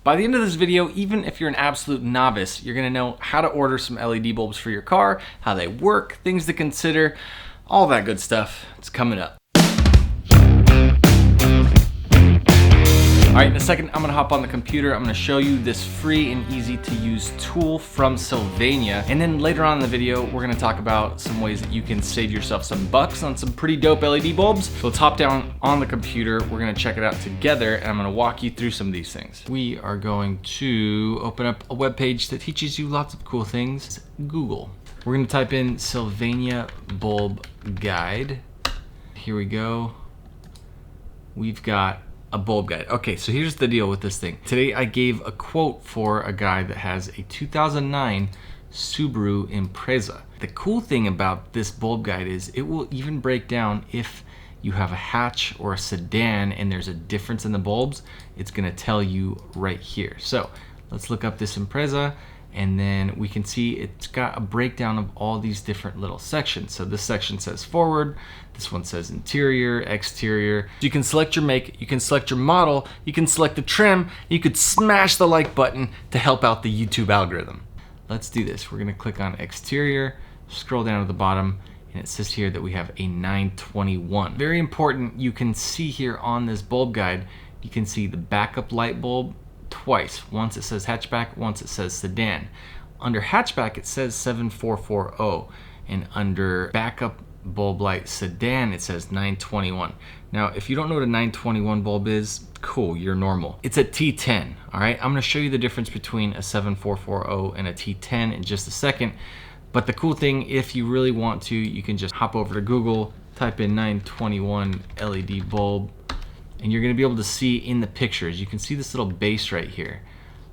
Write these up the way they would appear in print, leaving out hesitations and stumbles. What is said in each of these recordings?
By the end of this video, even if you're an absolute novice, you're gonna know how to order some LED bulbs for your car, how they work, things to consider, all that good stuff. It's coming up. All right, in a second, I'm gonna hop on the computer. I'm gonna show you this free and easy to use tool from Sylvania. And then later on in the video, we're gonna talk about some ways that you can save yourself some bucks on some pretty dope LED bulbs. So let's hop down on the computer. We're gonna check it out together and I'm gonna walk you through some of these things. We are going to open up a web page that teaches you lots of cool things. Google. We're gonna type in Sylvania Bulb Guide. Here we go. We've got a bulb guide. Okay, so here's the deal with this thing. Today I gave a quote for a guy that has a 2009 Subaru Impreza. The cool thing about this bulb guide is it will even break down if you have a hatch or a sedan and there's a difference in the bulbs, it's gonna tell you right here. So let's look up this Impreza and then we can see it's got a breakdown of all these different little sections. So this section says forward, this one says interior, exterior. So you can select your make, you can select your model, you can select the trim, you could smash the like button to help out the YouTube algorithm. Let's do this. We're gonna click on exterior, scroll down to the bottom, and it says here that we have a 921. Very important, you can see here on this bulb guide, you can see the backup light bulb twice. Once it says hatchback, once it says sedan. Under hatchback, it says 7440, and under backup bulb light sedan, it says 921. Now, if you don't know what a 921 bulb is, cool, you're normal. It's a T10, all right? I'm gonna show you the difference between a 7440 and a T10 in just a second. But the cool thing, if you really want to, you can just hop over to Google, type in 921 LED bulb, and you're gonna be able to see in the pictures, you can see this little base right here.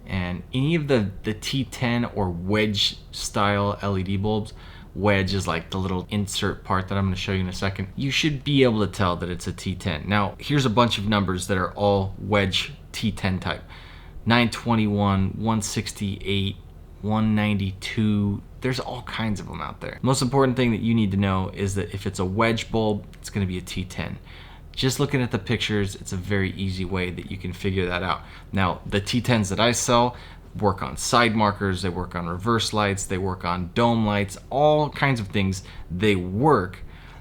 And any of the T10 or wedge style LED bulbs, wedge is like the little insert part that I'm gonna show you in a second, you should be able to tell that it's a T10. Now, here's a bunch of numbers that are all wedge T10 type. 921, 168, 192, there's all kinds of them out there. Most important thing that you need to know is that if it's a wedge bulb, it's gonna be a T10. Just looking at the pictures, it's a very easy way that you can figure that out. Now, the T10s that I sell work on side markers, they work on reverse lights, they work on dome lights, all kinds of things, they work.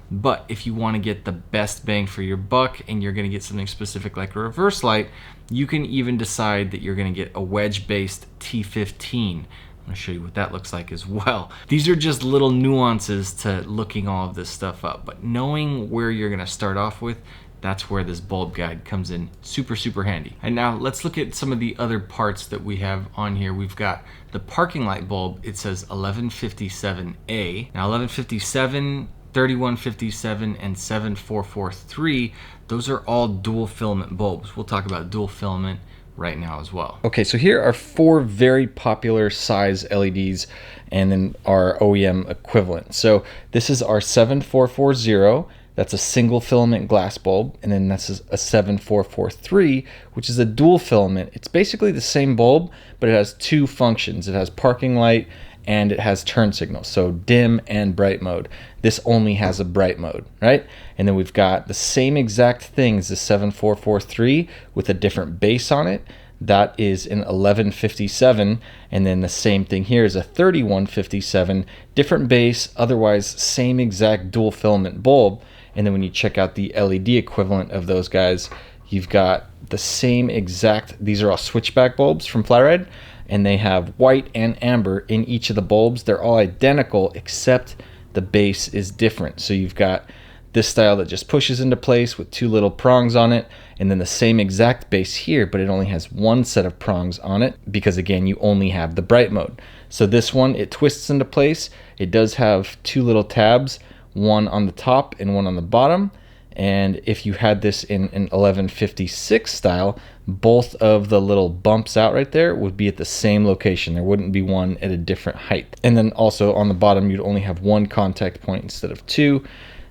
But if you wanna get the best bang for your buck and you're gonna get something specific like a reverse light, you can even decide that you're gonna get a wedge-based T15. I'm gonna show you what that looks like as well. These are just little nuances to looking all of this stuff up, but knowing where you're gonna start off with, that's where this bulb guide comes in super, super handy. And now let's look at some of the other parts that we have on here. We've got the parking light bulb. It says 1157A. Now 1157, 3157, and 7443, those are all dual filament bulbs. We'll talk about dual filament right now as well. Okay, so here are 4 very popular size LEDs and then our OEM equivalent. So this is our 7440, that's a single filament glass bulb, and then this is a 7443, which is a dual filament. It's basically the same bulb, but it has 2 functions. It has parking light and it has turn signals, so dim and bright mode. This only has a bright mode, right? And then we've got the same exact thing as the 7443 with a different base on it. That is an 1157, and then the same thing here is a 3157, different base, otherwise same exact dual filament bulb. And then when you check out the LED equivalent of those guys, you've got the same exact, these are all switchback bulbs from FlyRyde, and they have white and amber in each of the bulbs. They're all identical except the base is different. So you've got this style that just pushes into place with 2 little prongs on it, and then the same exact base here, but it only has 1 set of prongs on it because again, you only have the bright mode. So this one, it twists into place. It does have 2 little tabs, one on the top and one on the bottom. And if you had this in an 1156 style, both of the little bumps out right there would be at the same location. There wouldn't be one at a different height. And then also on the bottom, you'd only have 1 contact point instead of 2.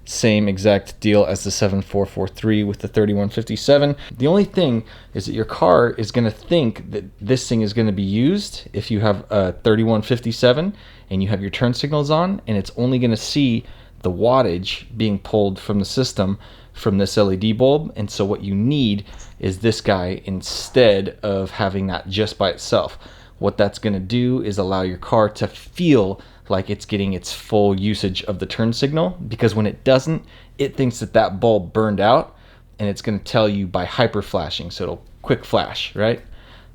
Same exact deal as the 7443 with the 3157. The only thing is that your car is gonna think that this thing is gonna be used if you have a 3157 and you have your turn signals on, and it's only gonna see the wattage being pulled from the system from this LED bulb. And so what you need is this guy instead of having that just by itself. What that's going to do is allow your car to feel like it's getting its full usage of the turn signal, because when it doesn't, it thinks that that bulb burned out, and it's going to tell you by hyper flashing. So it'll quick flash, right?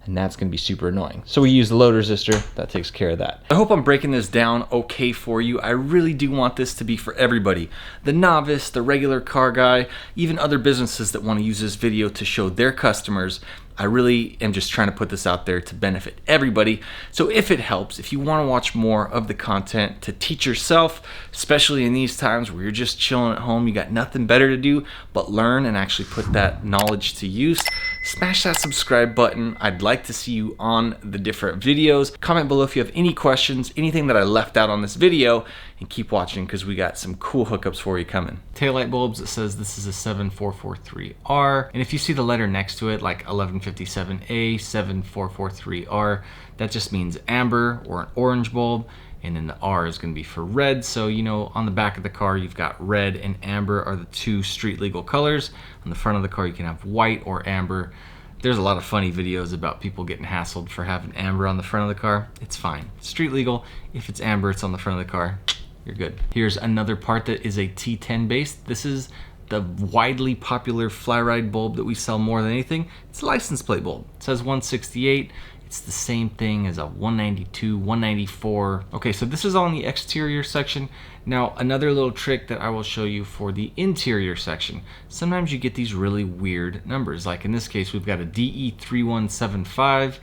And that's going to be super annoying. So we use the load resistor, that takes care of that. I hope I'm breaking this down okay for you. I really do want this to be for everybody. The novice, the regular car guy, even other businesses that want to use this video to show their customers. I really am just trying to put this out there to benefit everybody. So if it helps, if you want to watch more of the content to teach yourself, especially in these times where you're just chilling at home, you got nothing better to do but learn and actually put that knowledge to use, smash that subscribe button. I'd like to see you on the different videos. Comment below if you have any questions, anything that I left out on this video, and keep watching because we got some cool hookups for you coming. Taillight bulbs, it says this is a 7443R, and if you see the letter next to it, like 1157A 7443R, that just means amber or an orange bulb, and then the R is going to be for red. So, you know, on the back of the car, you've got red and amber are the two street legal colors. On the front of the car, you can have white or amber. There's a lot of funny videos about people getting hassled for having amber on the front of the car. It's fine. Street legal. If it's amber, it's on the front of the car, you're good. Here's another part that is a T10 based. This is the widely popular FlyRyde bulb that we sell more than anything. It's a license plate bulb. It says 168. It's the same thing as a 192, 194. Okay, so this is all in the exterior section. Now, another little trick that I will show you for the interior section. Sometimes you get these really weird numbers. Like in this case, we've got a DE3175.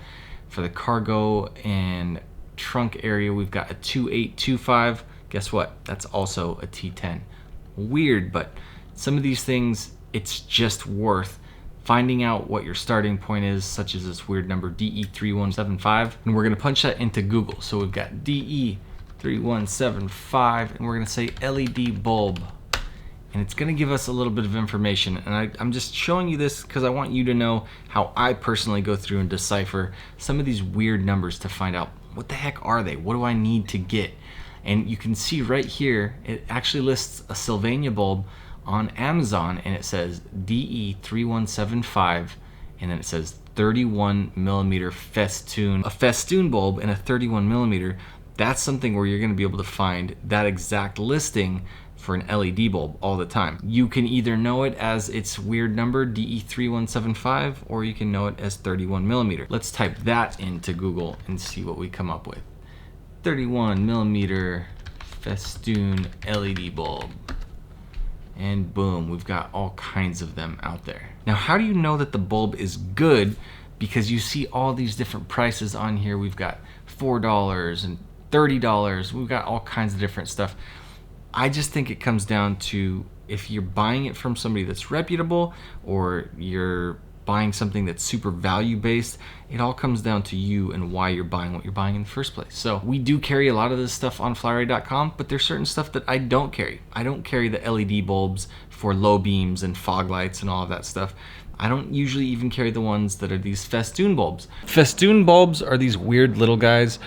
For the cargo and trunk area, we've got a 2825. Guess what? That's also a T10. Weird, but some of these things, it's just worth finding out what your starting point is, such as this weird number DE3175, and we're gonna punch that into Google. So we've got DE3175, and we're gonna say LED bulb, and it's gonna give us a little bit of information. And I'm just showing you this because I want you to know how I personally go through and decipher some of these weird numbers to find out what the heck are they? What do I need to get? And you can see right here, it actually lists a Sylvania bulb on Amazon, and it says DE3175, and then it says 31 millimeter festoon. A festoon bulb and a 31 millimeter, that's something where you're gonna be able to find that exact listing for an LED bulb all the time. You can either know it as its weird number, DE3175, or you can know it as 31 millimeter. Let's type that into Google and see what we come up with. 31 millimeter festoon LED bulb. And boom, we've got all kinds of them out there. Now, how do you know that the bulb is good? Because you see all these different prices on here. We've got $4 and $30. We've got all kinds of different stuff. I just think it comes down to if you're buying it from somebody that's reputable, or you're buying something that's super value based, it all comes down to you and why you're buying what you're buying in the first place. So we do carry a lot of this stuff on FlyRyde.com, but there's certain stuff that I don't carry. I don't carry the LED bulbs for low beams and fog lights and all of that stuff. I don't usually even carry the ones that are these festoon bulbs. Festoon bulbs are these weird little guys.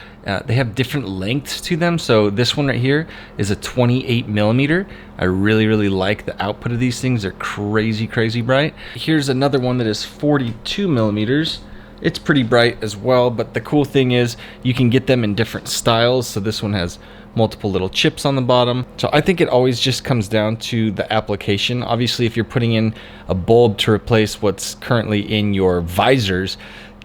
They have different lengths to them. So this one right here is a 28 millimeter. I really like the output of these things. They're crazy bright. Here's another one that is 42 millimeters. It's pretty bright as well, but the cool thing is you can get them in different styles. So this one has multiple little chips on the bottom. So I think it always just comes down to the application. Obviously, if you're putting in a bulb to replace what's currently in your visors,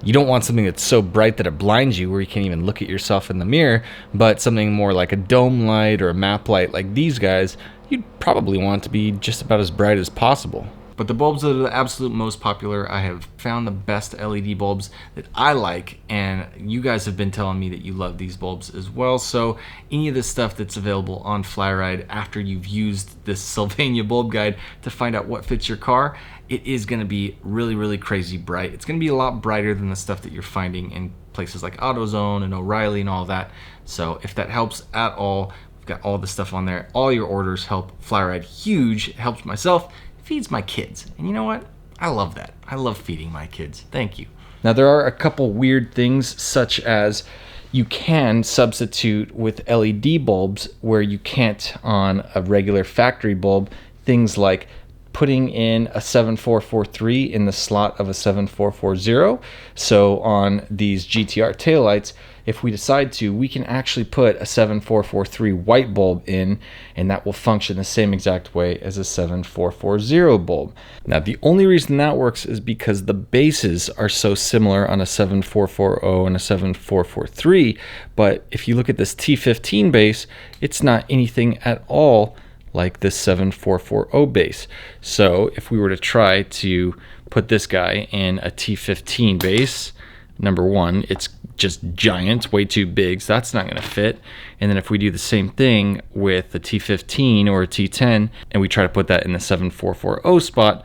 you don't want something that's so bright that it blinds you where you can't even look at yourself in the mirror, but something more like a dome light or a map light like these guys, you'd probably want it to be just about as bright as possible. But the bulbs that are the absolute most popular, I have found the best LED bulbs that I like, and you guys have been telling me that you love these bulbs as well. So any of the stuff that's available on FlyRyde after you've used this Sylvania bulb guide to find out what fits your car, it is going to be really crazy bright. It's going to be a lot brighter than the stuff that you're finding in places like AutoZone and O'Reilly and all that. So if that helps at all, we've got all the stuff on there. All your orders help FlyRyde huge. It helps myself, feeds my kids, and you know what? I love that. I love feeding my kids. Thank you. Now there are a couple weird things, such as you can substitute with LED bulbs where you can't on a regular factory bulb. Things like putting in a 7443 in the slot of a 7440. So on these GTR taillights, if we decide to, we can actually put a 7443 white bulb in, and that will function the same exact way as a 7440 bulb. Now, the only reason that works is because the bases are so similar on a 7440 and a 7443, but if you look at this T15 base, it's not anything at all like this 7440 base. So if we were to try to put this guy in a T15 base, number one, it's just giant, way too big, so that's not going to fit. And then if we do the same thing with a T15 or a T10 and we try to put that in the 7440 spot,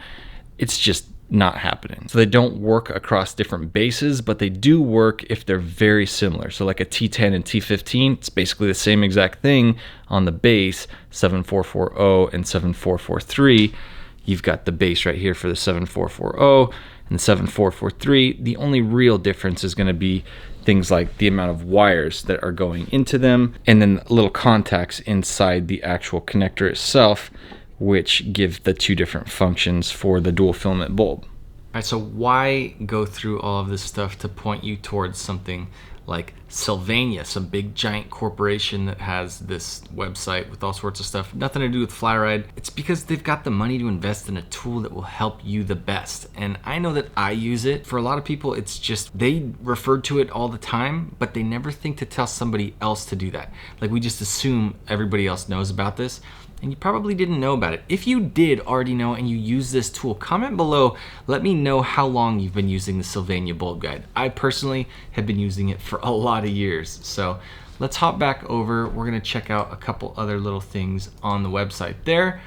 it's just not happening. So they don't work across different bases, but they do work if they're very similar. So like a T10 and T15, it's basically the same exact thing on the base, 7440 and 7443. You've got the base right here for the 7440 and the 7443. The only real difference is going to be things like the amount of wires that are going into them, and then little contacts inside the actual connector itself, which give the two different functions for the dual filament bulb. All right, so why go through all of this stuff to point you towards something like Sylvania, some big giant corporation that has this website with all sorts of stuff, nothing to do with FlyRyde? It's because they've got the money to invest in a tool that will help you the best. And I know that I use it. For a lot of people, it's just, they refer to it all the time, but they never think to tell somebody else to do that. Like, we just assume everybody else knows about this, and you probably didn't know about it. If you did already know and you use this tool, comment below, let me know how long you've been using the Sylvania Bulb Guide. I personally have been using it for a lot of years. So let's hop back over. We're gonna check out a couple other little things on the website there,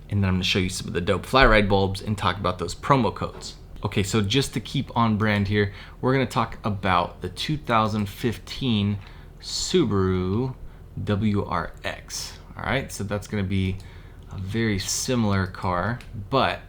and then I'm gonna show you some of the dope FlyRyde bulbs and talk about those promo codes. Okay, so just to keep on brand here, we're gonna talk about the 2015 Subaru WRX. All right, so that's gonna be a very similar car, but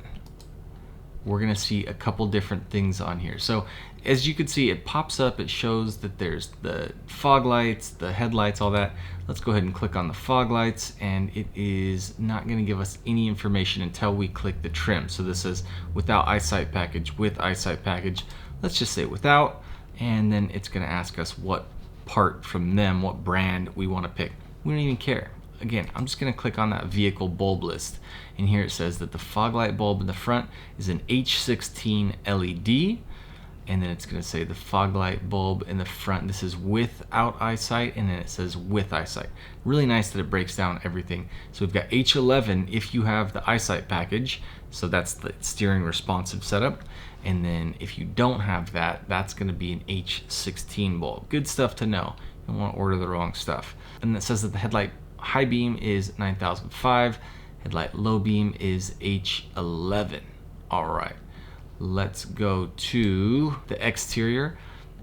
we're gonna see a couple different things on here. So as you can see, it pops up, it shows that there's the fog lights, the headlights, all that. Let's go ahead and click on the fog lights, and it is not gonna give us any information until we click the trim. So this is without eyesight package, with eyesight package. Let's just say without, and then it's gonna ask us what part from them, what brand we wanna pick. We don't even care. Again, I'm just gonna click on that vehicle bulb list, and here it says that the fog light bulb in the front is an H16 LED, and then it's gonna say the fog light bulb in the front, this is without eyesight, and then it says with eyesight. Really nice that it breaks down everything. So we've got H11 if you have the eyesight package, so that's the steering responsive setup, and then if you don't have that, that's gonna be an H16 bulb. Good stuff to know. You don't wanna order the wrong stuff. And it says that the headlight high beam is 9005, headlight low beam is H11. All right, let's go to the exterior.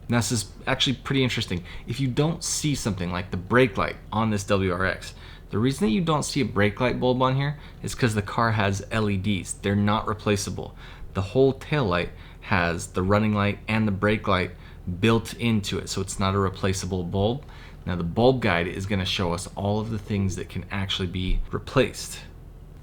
Now, this is actually pretty interesting. If you don't see something like the brake light on this WRX, the reason that you don't see a brake light bulb on here is because the car has LEDs. They're not replaceable. The whole tail light has the running light and the brake light built into it, so it's not a replaceable bulb. Now the bulb guide is going to show us all of the things that can actually be replaced.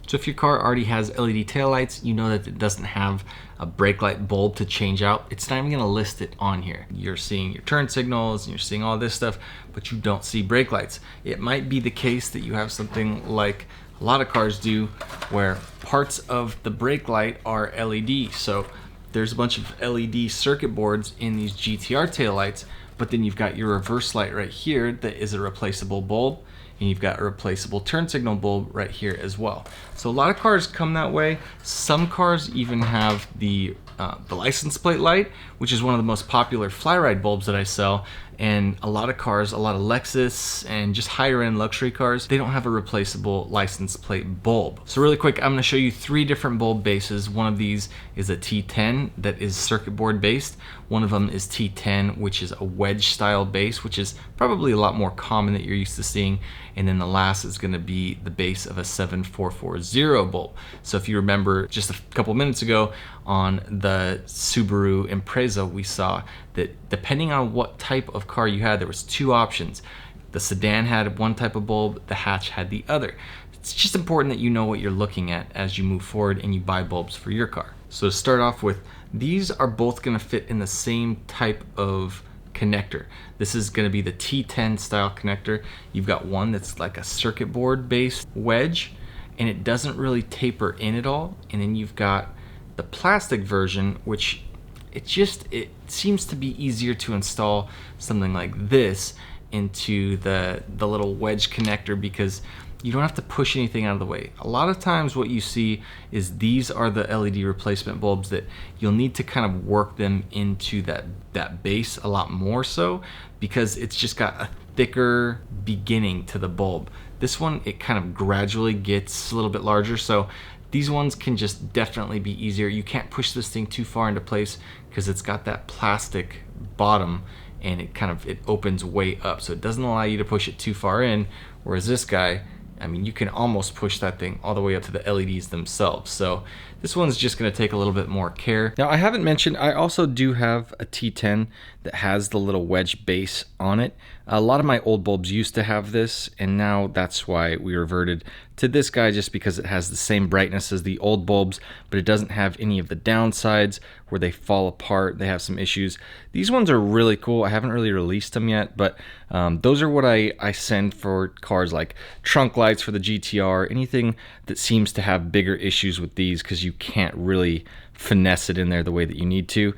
So if your car already has LED taillights, you know that it doesn't have a brake light bulb to change out. It's not even going to list it on here. You're seeing your turn signals and you're seeing all this stuff, but you don't see brake lights. It might be the case that you have something like a lot of cars do, where parts of the brake light are LED. So there's a bunch of LED circuit boards in these GTR taillights, but then you've got your reverse light right here that is a replaceable bulb, and you've got a replaceable turn signal bulb right here as well. So a lot of cars come that way. Some cars even have the license plate light, which is one of the most popular FlyRyde bulbs that I sell. And a lot of cars, a lot of Lexus and just higher end luxury cars, they don't have a replaceable license plate bulb. So really quick, I'm gonna show you 3 different bulb bases. One of these is a T10 that is circuit board based. One of them is T10, which is a wedge style base, which is probably a lot more common that you're used to seeing. And then the last is gonna be the base of a 7440 bulb. So if you remember just a couple minutes ago on the Subaru Impreza, we saw that depending on what type of car you had, there was 2 options. The sedan had one type of bulb, the hatch had the other. it's just important that you know what you're looking at as you move forward and you buy bulbs for your car. So to start off with, these are both gonna fit in the same type of connector. This is going to be the T10 style connector. You've got one that's like a circuit board based wedge, and it doesn't really taper in at all. And then you've got the plastic version, which it seems to be easier to install something like this into the little wedge connector, because you don't have to push anything out of the way. A lot of times what you see is these are the LED replacement bulbs that you'll need to kind of work them into that base a lot more so, because it's just got a thicker beginning to the bulb. This one, it kind of gradually gets a little bit larger, so these ones can just definitely be easier. You can't push this thing too far into place because it's got that plastic bottom, and it opens way up, so it doesn't allow you to push it too far in, whereas this guy, I mean, you can almost push that thing all the way up to the LEDs themselves. So this one's just gonna take a little bit more care. Now, I haven't mentioned, I also do have a T10 that has the little wedge base on it. A lot of my old bulbs used to have this, and now that's why we reverted to this guy, just because it has the same brightness as the old bulbs, but it doesn't have any of the downsides where they fall apart. They have some issues. These ones are really cool. I haven't really released them yet, but those are what I send for cars like trunk lights for the GTR, anything that seems to have bigger issues with these, because you can't really finesse it in there the way that you need to.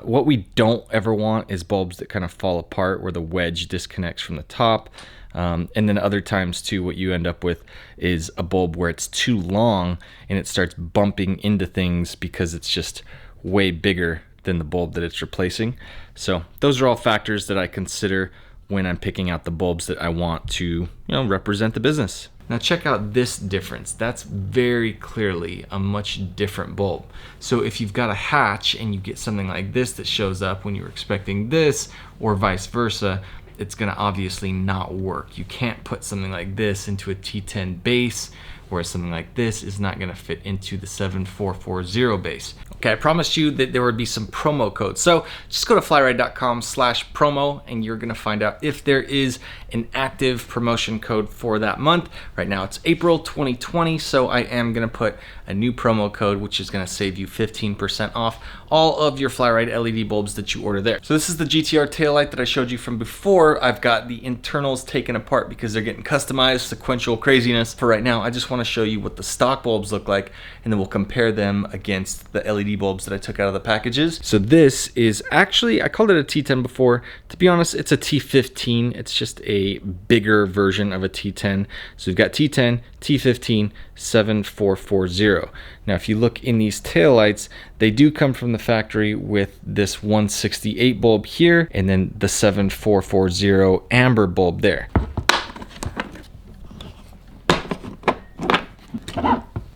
What we don't ever want is bulbs that kind of fall apart where the wedge disconnects from the top. And then other times too, what you end up with is a bulb where it's too long and it starts bumping into things because it's just way bigger than the bulb that it's replacing. So those are all factors that I consider when I'm picking out the bulbs that I want to, represent the business. Now check out this difference. That's very clearly a much different bulb. So if you've got a hatch and you get something like this that shows up when you're expecting this, or vice versa, it's gonna obviously not work. You can't put something like this into a T10 base, whereas something like this is not gonna fit into the 7440 base. Okay, I promised you that there would be some promo codes. So just go to flyryde.com/promo and you're gonna find out if there is an active promotion code for that month. Right now it's April 2020, so I am gonna put a new promo code, which is gonna save you 15% off all of your FlyRyde LED bulbs that you order there. So this is the GTR taillight that I showed you from before. I've got the internals taken apart because they're getting customized, sequential craziness. For right now, I just wanna show you what the stock bulbs look like, and then we'll compare them against the LED bulbs that I took out of the packages. So this is actually, I called it a T10 before. To be honest, it's a T15. It's just a bigger version of a T10. So we've got T10, T15, 7440. Now, if you look in these taillights, they do come from the factory with this 168 bulb here, and then the 7440 amber bulb there.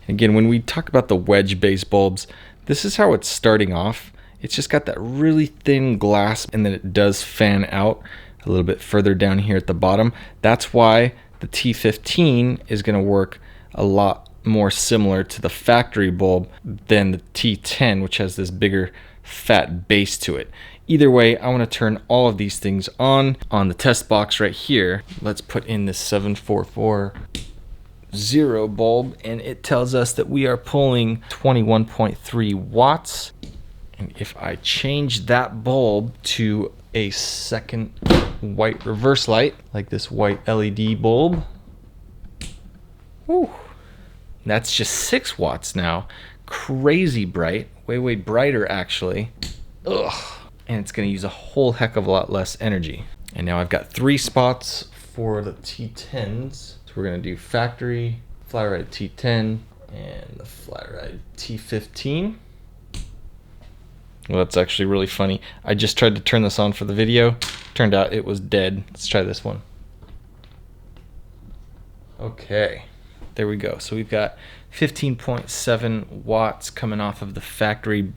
Again, when we talk about the wedge base bulbs, this is how it's starting off. It's just got that really thin glass, and then it does fan out a little bit further down here at the bottom. That's why the T15 is going to work a lot more similar to the factory bulb than the T10, which has this bigger fat base to it. Either way, I want to turn all of these things on the test box right here. Let's put in this 7440 bulb, and it tells us that we are pulling 21.3 watts. And if I change that bulb to a second white reverse light, like this white LED bulb, whew, that's just 6 watts now. Crazy bright, way brighter actually. Ugh. And it's gonna use a whole heck of a lot less energy. And now I've got 3 spots for the T10s. So we're gonna do factory, FlyRyde T10, and the FlyRyde T15. Well, that's actually really funny. I just tried to turn this on for the video. Turned out it was dead. Let's try this one. Okay, there we go. So we've got 15.7 watts coming off of the factory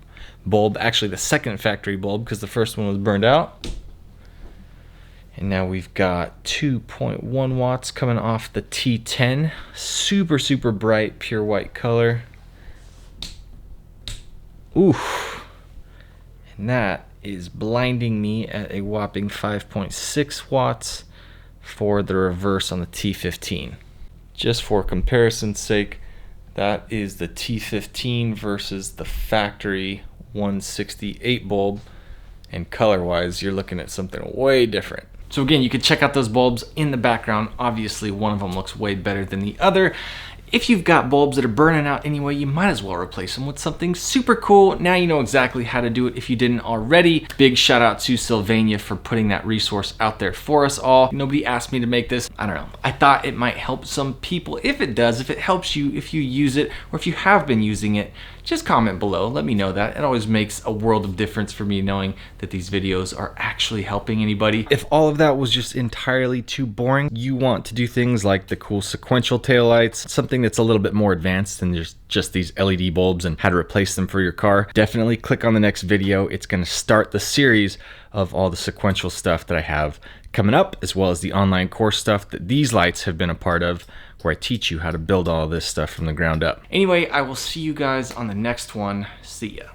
bulb. Actually, the second factory bulb, because the first one was burned out. And now we've got 2.1 watts coming off the T10. Super bright, pure white color. Ooh. And that is blinding me at a whopping 5.6 watts for the reverse on the T15. just for comparison's sake, that is the T15 versus the factory 168 bulb, and color-wise, you're looking at something way different. So again, you can check out those bulbs in the background. Obviously, one of them looks way better than the other. If you've got bulbs that are burning out anyway, you might as well replace them with something super cool. Now you know exactly how to do it if you didn't already. Big shout out to Sylvania for putting that resource out there for us all. Nobody asked me to make this. I don't know. I thought it might help some people. If it does, if it helps you, if you use it, or if you have been using it, just comment below. Let me know that. It always makes a world of difference for me knowing that these videos are actually helping anybody. If all of that was just entirely too boring, you want to do things like the cool sequential taillights, something that's a little bit more advanced than just these LED bulbs and how to replace them for your car, definitely click on the next video. It's going to start the series of all the sequential stuff that I have coming up, as well as the online course stuff that these lights have been a part of, where I teach you how to build all this stuff from the ground up. Anyway, I will see you guys on the next one. See ya.